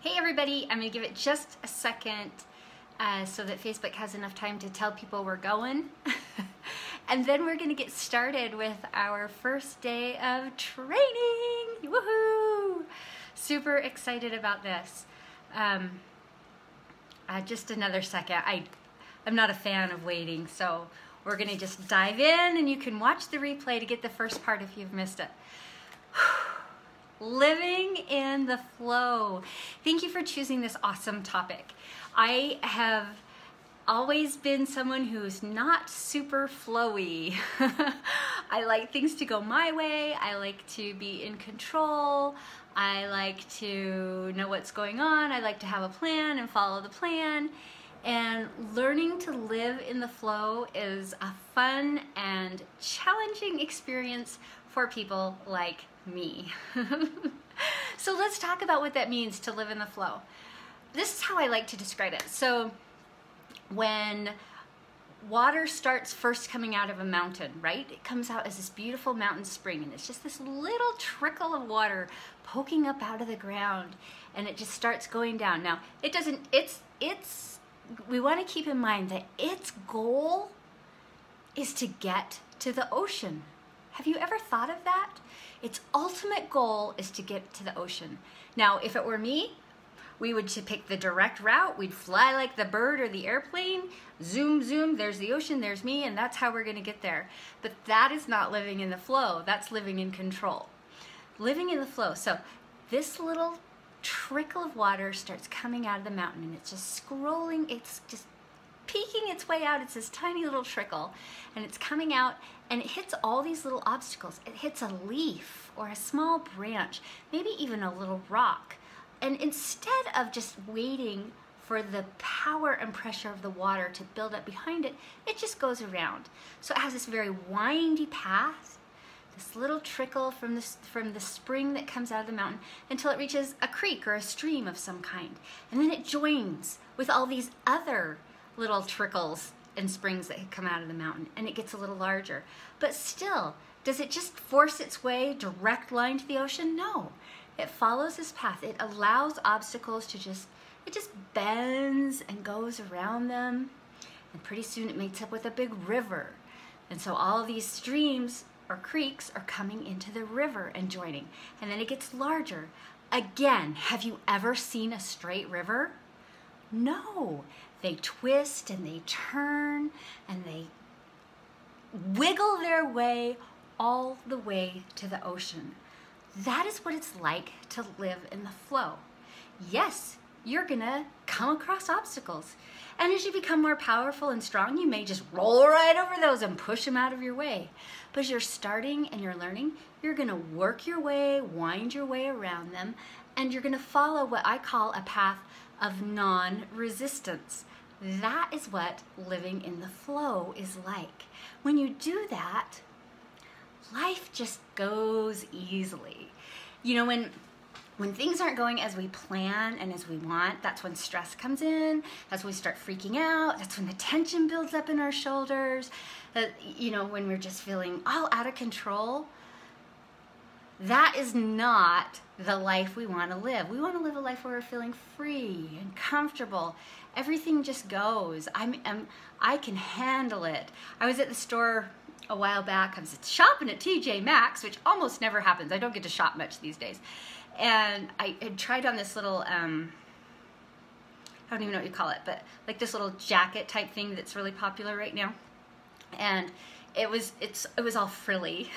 Hey everybody, I'm going to give it just a second so that Facebook has enough time to tell people we're going. And then we're going to get started with our first day of training. Woohoo! Super excited about this. Just another second. I'm not a fan of waiting, so we're going to just dive in and you can watch the replay to get the first part if you've missed it. Living in the flow. Thank you for choosing this awesome topic. I have always been someone who's not super flowy. I like things to go my way. I like to be in control. I like to know what's going on. I like to have a plan and follow the plan. And learning to live in the flow is a fun and challenging experience for people like me. So let's talk about what that means to live in the flow. This is how I like to describe it. So when water starts first coming out of a mountain, right? It comes out as this beautiful mountain spring, and it's just this little trickle of water poking up out of the ground, and it just starts going down. Now, it doesn't, we want to keep in mind that its goal is to get to the ocean. Have you ever thought of that? Its ultimate goal is to get to the ocean. Now, if it were me, we would pick the direct route. We'd fly like the bird or the airplane. Zoom, zoom, there's the ocean, there's me, and that's how we're going to get there. But that is not living in the flow. That's living in control. Living in the flow. So this little trickle of water starts coming out of the mountain, and it's just scrolling. It's just peeking its way out. It's this tiny little trickle, and it's coming out, and it hits all these little obstacles. It hits a leaf or a small branch, maybe even a little rock. And instead of just waiting for the power and pressure of the water to build up behind it, it just goes around. So it has this very windy path, this little trickle from the spring that comes out of the mountain until it reaches a creek or a stream of some kind. And then it joins with all these other little trickles and springs that come out of the mountain, and it gets a little larger. But still, does it just force its way direct line to the ocean? No. It follows this path. It allows obstacles to it just bends and goes around them, and pretty soon it meets up with a big river. And so all of these streams or creeks are coming into the river and joining, and then it gets larger. Again, have you ever seen a straight river? No. They twist and they turn and they wiggle their way all the way to the ocean. That is what it's like to live in the flow. Yes, you're gonna come across obstacles. And as you become more powerful and strong, you may just roll right over those and push them out of your way. But as you're starting and you're learning, you're gonna work your way, wind your way around them, and you're gonna follow what I call a path of non-resistance. That is what living in the flow is like. When you do that, life just goes easily. You know, when things aren't going as we plan and as we want, that's when stress comes in, that's when we start freaking out, that's when the tension builds up in our shoulders, you know, when we're just feeling all out of control. That is not the life we want to live. We want to live a life where we're feeling free and comfortable. Everything just goes. I can handle it. I was at the store a while back. I was shopping at TJ Maxx, which almost never happens. I don't get to shop much these days. And I had tried on this little, I don't even know what you call it, but like this little jacket type thing that's really popular right now. And it was all frilly.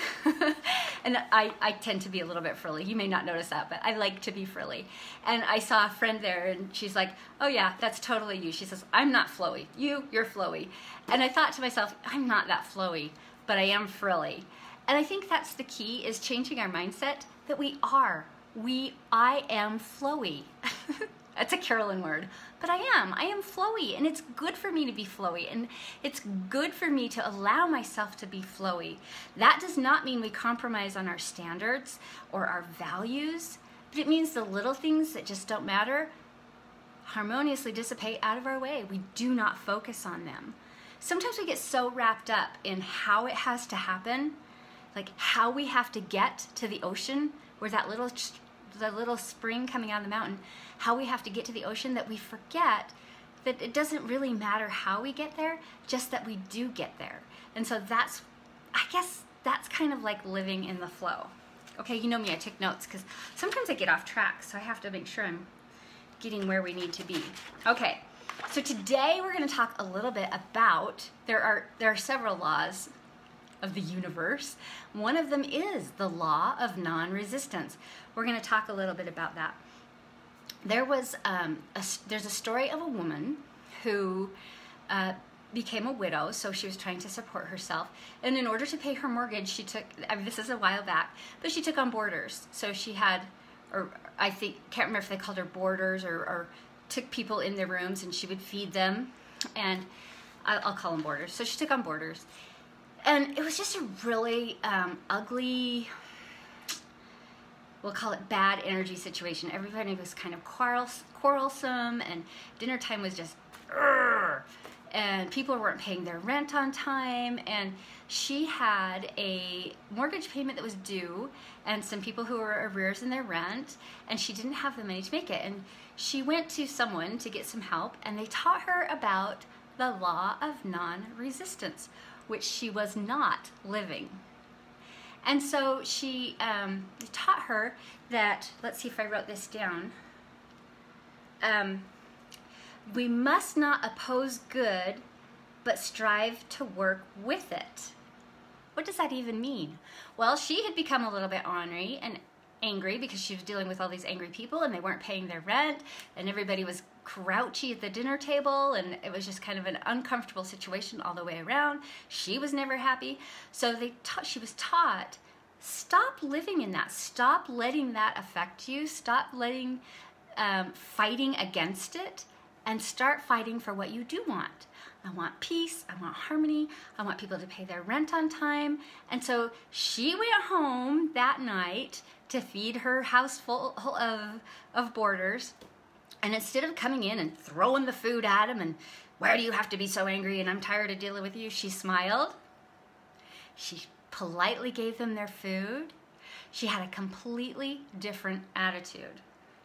And I tend to be a little bit frilly. You may not notice that, but I like to be frilly. And I saw a friend there, and she's like, oh yeah, that's totally you. She says, I'm not flowy. You're flowy. And I thought to myself, I'm not that flowy, but I am frilly. And I think that's the key, is changing our mindset that I am flowy. That's a Carolyn word, but I am flowy, and it's good for me to be flowy, and it's good for me to allow myself to be flowy. That does not mean we compromise on our standards or our values, but it means the little things that just don't matter harmoniously dissipate out of our way. We do not focus on them. Sometimes we get so wrapped up in how it has to happen, like how we have to get to the ocean, where that little the little spring coming out of the mountain, how we have to get to the ocean, that we forget that it doesn't really matter how we get there, just that we do get there. And so that's, I guess that's kind of like living in the flow. Okay, you know me, I take notes because sometimes I get off track, so I have to make sure I'm getting where we need to be. Okay, so today we're going to talk a little bit about, there are several laws of the universe. One of them is the law of non-resistance. We're going to talk a little bit about that. There's a story of a woman who became a widow, so she was trying to support herself, and in order to pay her mortgage, she took, I mean, this is a while back, but she took on boarders. So she had, or I think, can't remember if they called her boarders or took people in their rooms, and she would feed them, and I'll call them boarders. So she took on boarders, and it was just a really ugly, we'll call it bad energy situation. Everybody was kind of quarrelsome, and dinner time was just, and people weren't paying their rent on time, and she had a mortgage payment that was due, and some people who were arrears in their rent, and she didn't have the money to make it. And she went to someone to get some help, and they taught her about the law of non-resistance, which she was not living. And so she taught her that, let's see if I wrote this down, we must not oppose good, but strive to work with it. What does that even mean? Well, she had become a little bit ornery and angry because she was dealing with all these angry people, and they weren't paying their rent, and everybody was grouchy at the dinner table, and it was just kind of an uncomfortable situation all the way around. She was never happy. So she was taught, stop living in that. Stop letting that affect you. Stop fighting against it, and start fighting for what you do want. I want peace, I want harmony, I want people to pay their rent on time. And so she went home that night to feed her house full of boarders. And instead of coming in and throwing the food at them and, why do you have to be so angry and I'm tired of dealing with you, she smiled. She politely gave them their food. She had a completely different attitude.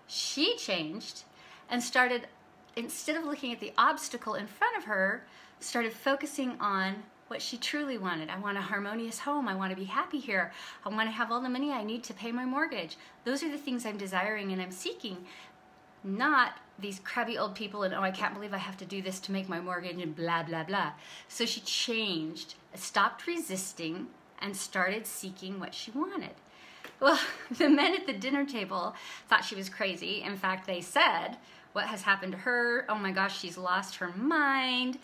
She changed and started, instead of looking at the obstacle in front of her, started focusing on what she truly wanted. I want a harmonious home. I want to be happy here. I want to have all the money I need to pay my mortgage. Those are the things I'm desiring and I'm seeking, not these crabby old people and, oh, I can't believe I have to do this to make my mortgage and blah, blah, blah. So she changed, stopped resisting, and started seeking what she wanted. Well, the men at the dinner table thought she was crazy. In fact, they said, what has happened to her? Oh my gosh, she's lost her mind.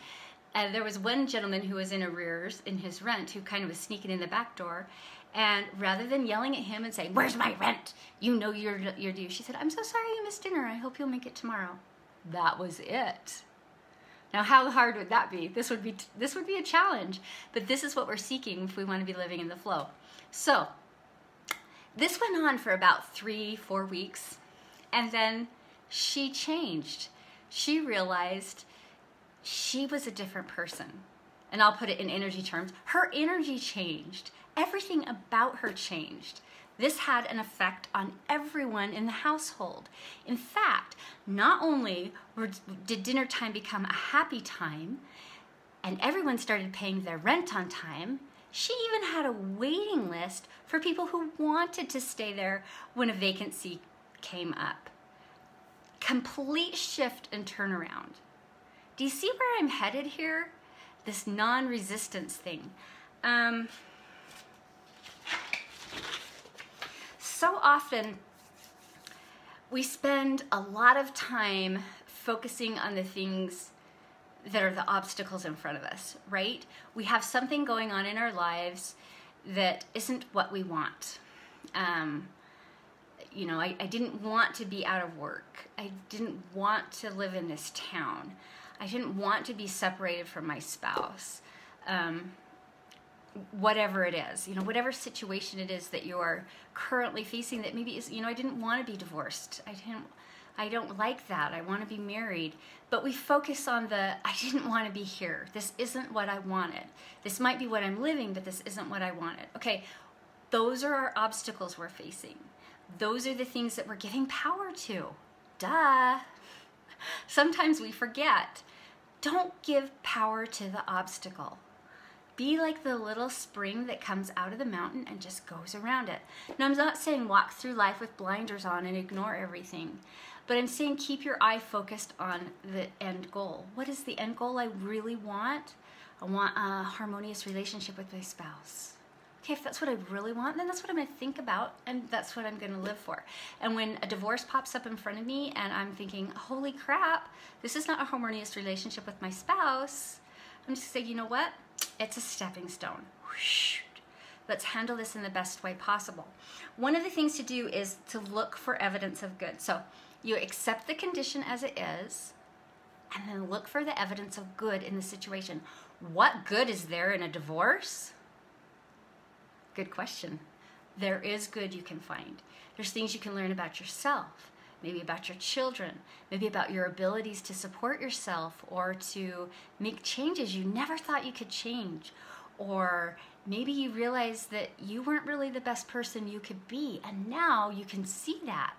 There was one gentleman who was in arrears in his rent who kind of was sneaking in the back door. And rather than yelling at him and saying, where's my rent? You know you're due. She said, I'm so sorry you missed dinner. I hope you'll make it tomorrow. That was it. Now, how hard would that be? This would be a challenge. But this is what we're seeking if we want to be living in the flow. So this went on for about 3-4 weeks. And then she changed. She realized she was a different person. And I'll put it in energy terms. Her energy changed. Everything about her changed. This had an effect on everyone in the household. In fact, not only did dinner time become a happy time, and everyone started paying their rent on time, she even had a waiting list for people who wanted to stay there when a vacancy came up. Complete shift and turnaround. Do you see where I'm headed here? This non-resistance thing. So often we spend a lot of time focusing on the things that are the obstacles in front of us, right? We have something going on in our lives that isn't what we want. You know, I didn't want to be out of work. I didn't want to live in this town. I didn't want to be separated from my spouse. Whatever it is, you know, whatever situation it is that you're currently facing that maybe is, you know, I didn't want to be divorced. I don't like that. I want to be married. But we focus on I didn't want to be here. This isn't what I wanted. This might be what I'm living, but this isn't what I wanted. Okay, those are our obstacles we're facing. Those are the things that we're giving power to. Duh. Sometimes we forget. Don't give power to the obstacle. Be like the little spring that comes out of the mountain and just goes around it. Now, I'm not saying walk through life with blinders on and ignore everything, but I'm saying keep your eye focused on the end goal. What is the end goal I really want? I want a harmonious relationship with my spouse. Okay, if that's what I really want, then that's what I'm going to think about, and that's what I'm going to live for. And when a divorce pops up in front of me and I'm thinking, holy crap, this is not a harmonious relationship with my spouse, I'm just saying, you know what? It's a stepping stone. Let's handle this in the best way possible. One of the things to do is to look for evidence of good. So you accept the condition as it is, and then look for the evidence of good in the situation. What good is there in a divorce? Good question. There is good you can find. There's things you can learn about yourself, maybe about your children, maybe about your abilities to support yourself or to make changes you never thought you could change. Or maybe you realize that you weren't really the best person you could be, and now you can see that.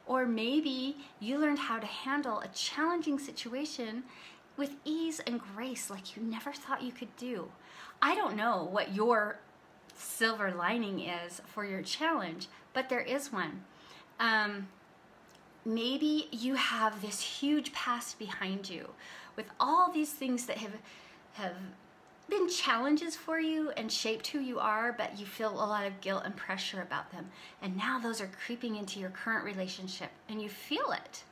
Or maybe you learned how to handle a challenging situation with ease and grace like you never thought you could do. I don't know what your silver lining is for your challenge, but there is one. Maybe you have this huge past behind you with all these things that have been challenges for you and shaped who you are, but you feel a lot of guilt and pressure about them. And now those are creeping into your current relationship and you feel it.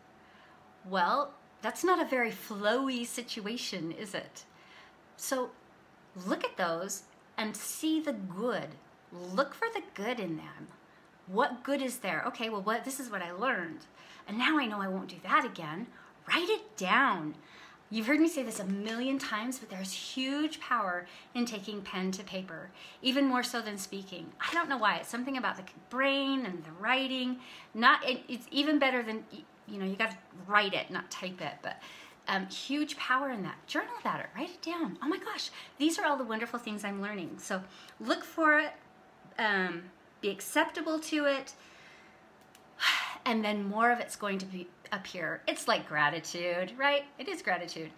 Well, that's not a very flowy situation, is it? So look at those and see the good. Look for the good in them. What good is there? Okay, well, this is what I learned. And now I know I won't do that again. Write it down. You've heard me say this a million times, but there's huge power in taking pen to paper, even more so than speaking. I don't know why. It's something about the brain and the writing. It's even better than, you got to write it, not type it, but huge power in that. Journal about it. Write it down. Oh my gosh, these are all the wonderful things I'm learning. So look for it, be acceptable to it, and then more of it's going to appear. It's like gratitude, right? It is gratitude.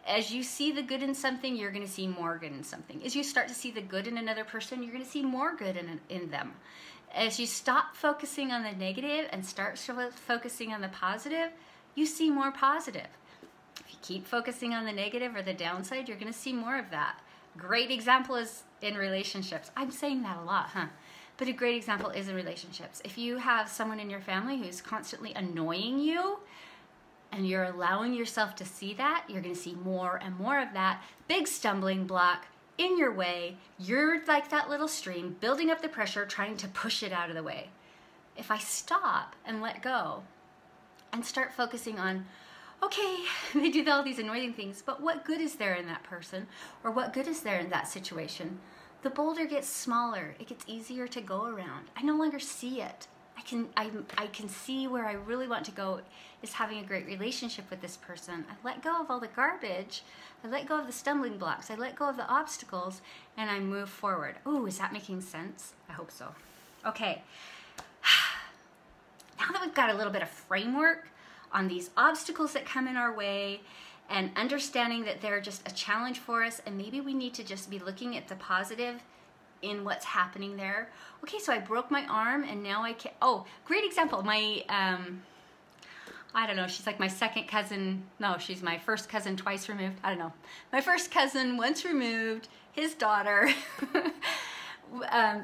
As you see the good in something, you're going to see more good in something. As you start to see the good in another person, you're going to see more good in them. As you stop focusing on the negative and start focusing on the positive, you see more positive. If you keep focusing on the negative or the downside, you're going to see more of that. Great example is in relationships. I'm saying that a lot, huh? But a great example is in relationships. If you have someone in your family who's constantly annoying you and you're allowing yourself to see that, you're going to see more and more of that big stumbling block in your way. You're like that little stream building up the pressure, trying to push it out of the way. If I stop and let go and start focusing on, okay, they do all these annoying things, but what good is there in that person? Or what good is there in that situation? The boulder gets smaller. It gets easier to go around. I no longer see it. I can see where I really want to go is having a great relationship with this person. I let go of all the garbage. I let go of the stumbling blocks. I let go of the obstacles, and I move forward. Ooh, is that making sense? I hope so. Okay. Now that we've got a little bit of framework on these obstacles that come in our way, and understanding that they're just a challenge for us, and maybe we need to just be looking at the positive in what's happening there. Okay, so I broke my arm, and now I can't. Oh, great example. My, I don't know, she's like my second cousin. No, she's my first cousin twice removed. I don't know. My first cousin once removed, his daughter,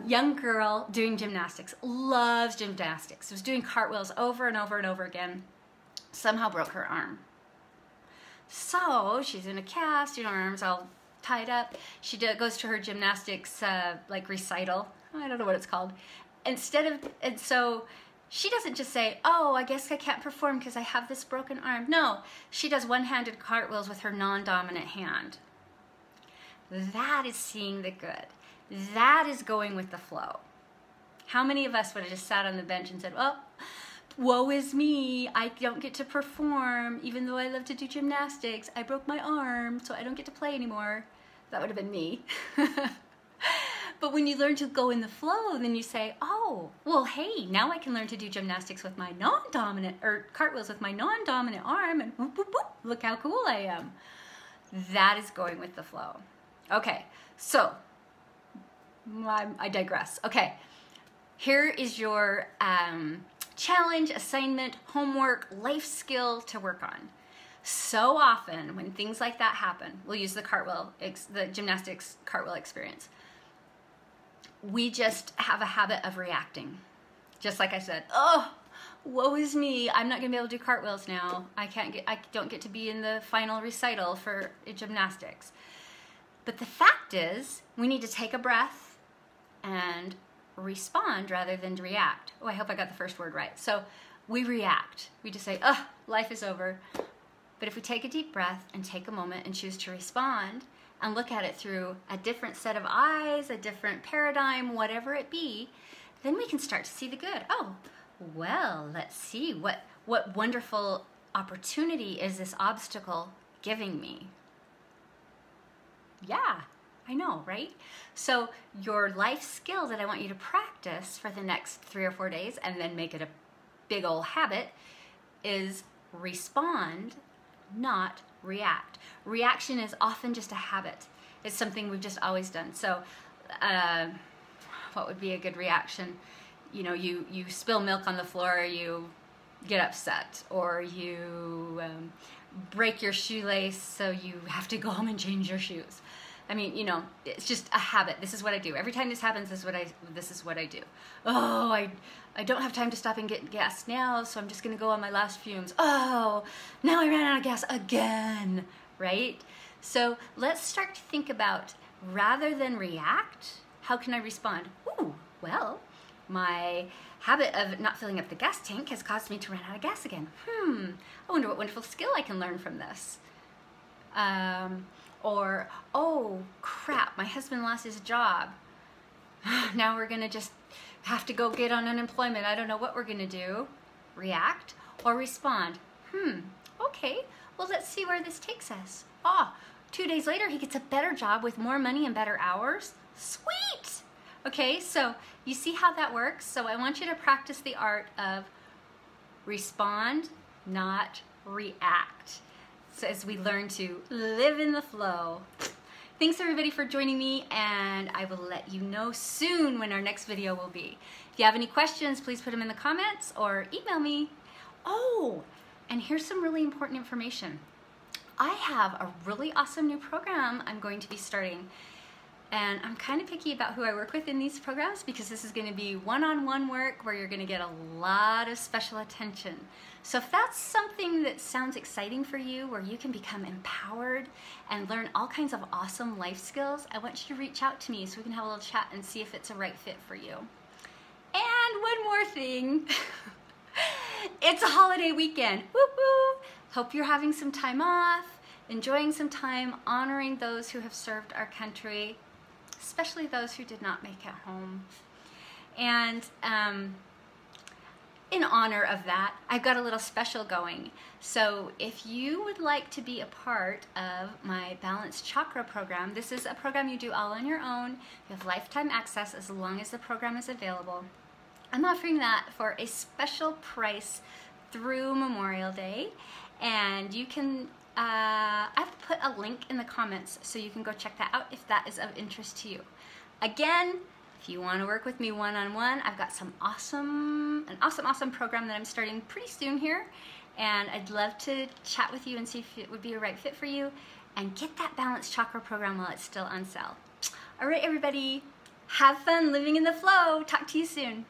young girl doing gymnastics, loves gymnastics, was doing cartwheels over and over and over again, somehow broke her arm. So she's in a cast, her arms all tied up. She goes to her gymnastics like recital. I don't know what it's called. And so she doesn't just say, oh, I guess I can't perform because I have this broken arm. No, she does one-handed cartwheels with her non-dominant hand. That is seeing the good. That is going with the flow. How many of us would have just sat on the bench and said, well, woe is me, I don't get to perform, even though I love to do gymnastics. I broke my arm, so I don't get to play anymore. That would have been me. But when you learn to go in the flow, then you say, oh, well, hey, now I can learn to do gymnastics with my non-dominant, or cartwheels with my non-dominant arm, and whoop, whoop, whoop, look how cool I am. That is going with the flow. Okay, so I digress. Okay, here is your challenge, assignment, homework, life skill to work on. So often when things like that happen, we'll use the the gymnastics cartwheel experience. We just have a habit of reacting. Just like I said, oh, woe is me. I'm not gonna be able to do cartwheels now. I don't get to be in the final recital for gymnastics. But the fact is, we need to take a breath and respond rather than react. Oh, I hope I got the first word right. So we react. We just say, oh, life is over. But if we take a deep breath and take a moment and choose to respond and look at it through a different set of eyes, a different paradigm, whatever it be, then we can start to see the good. Oh, well, let's see. What wonderful opportunity is this obstacle giving me? Yeah, I know, right? So your life skill that I want you to practice for the next 3 or 4 days and then make it a big old habit is respond, not react. Reaction is often just a habit. It's something we've just always done. So what would be a good reaction? You know, you spill milk on the floor, you get upset, or you break your shoelace, so you have to go home and change your shoes. I mean, you know, it's just a habit. This is what I do. Every time this happens, this is what I do. Oh, I don't have time to stop and get gas now, so I'm just going to go on my last fumes. Oh, now I ran out of gas again, right? So let's start to think about, rather than react, how can I respond? Ooh, well, my habit of not filling up the gas tank has caused me to run out of gas again. I wonder what wonderful skill I can learn from this. Or, oh crap, my husband lost his job. Now we're gonna just have to go get on unemployment. I don't know what we're gonna do. React or respond? Okay, well, let's see where this takes us. 2 days later, he gets a better job with more money and better hours. Sweet! Okay, so you see how that works? So I want you to practice the art of respond, not react. So as we learn to live in the flow. Thanks everybody for joining me, and I will let you know soon when our next video will be. If you have any questions, please put them in the comments or email me. Oh, and here's some really important information. I have a really awesome new program I'm going to be starting. And I'm kind of picky about who I work with in these programs, because this is going to be one-on-one work where you're going to get a lot of special attention. So if that's something that sounds exciting for you, where you can become empowered and learn all kinds of awesome life skills, I want you to reach out to me so we can have a little chat and see if it's a right fit for you. And one more thing. It's a holiday weekend. Woo-hoo! Hope you're having some time off, enjoying some time, honoring those who have served our country, especially those who did not make it home. And in honor of that, I've got a little special going. So if you would like to be a part of my Balanced Chakra program, this is a program you do all on your own. You have lifetime access as long as the program is available. I'm offering that for a special price through Memorial Day, and you can I've put a link in the comments so you can go check that out if that is of interest to you. Again, if you want to work with me one-on-one, I've got an awesome program that I'm starting pretty soon here, and I'd love to chat with you and see if it would be a right fit for you, and get that Balanced Chakra program while it's still on sale. All right, everybody, have fun living in the flow. Talk to you soon.